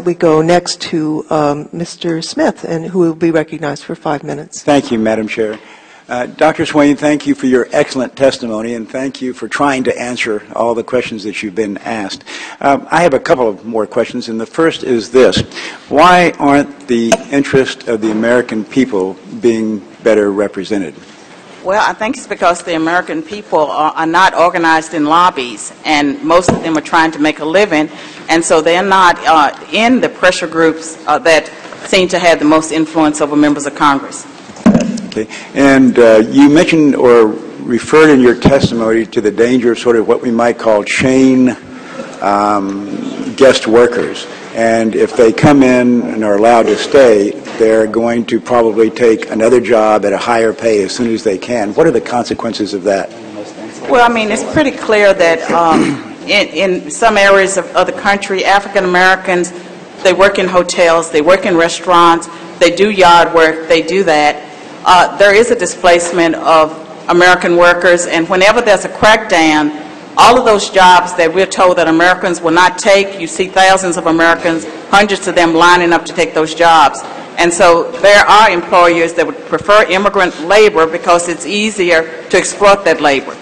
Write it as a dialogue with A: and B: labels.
A: that we go next to Mr. Smith, and who will be recognized for 5 minutes.
B: Thank you, Madam Chair. Dr. Swain, thank you for your excellent testimony, and thank you for trying to answer all the questions that you've been asked. I have a couple of more questions, and the first is this. Why aren't the interests of the American people being better represented?
C: Well, I think it's because the American people are not organized in lobbies, and most of them are trying to make a living, and so they're not in the pressure groups that seem to have the most influence over members of Congress.
B: Okay. And you mentioned or referred in your testimony to the danger of sort of what we might call chain guest workers. And if they come in and are allowed to stay, they're going to probably take another job at a higher pay as soon as they can. What are the consequences of that?
C: Well, I mean, it's pretty clear that in some areas of the country, African Americans, they work in hotels, they work in restaurants, they do yard work, they do that. There is a displacement of American workers, and whenever there's a crackdown, all of those jobs that we're told that Americans will not take, you see thousands of Americans, hundreds of them lining up to take those jobs. And so there are employers that would prefer immigrant labor because it's easier to exploit that labor.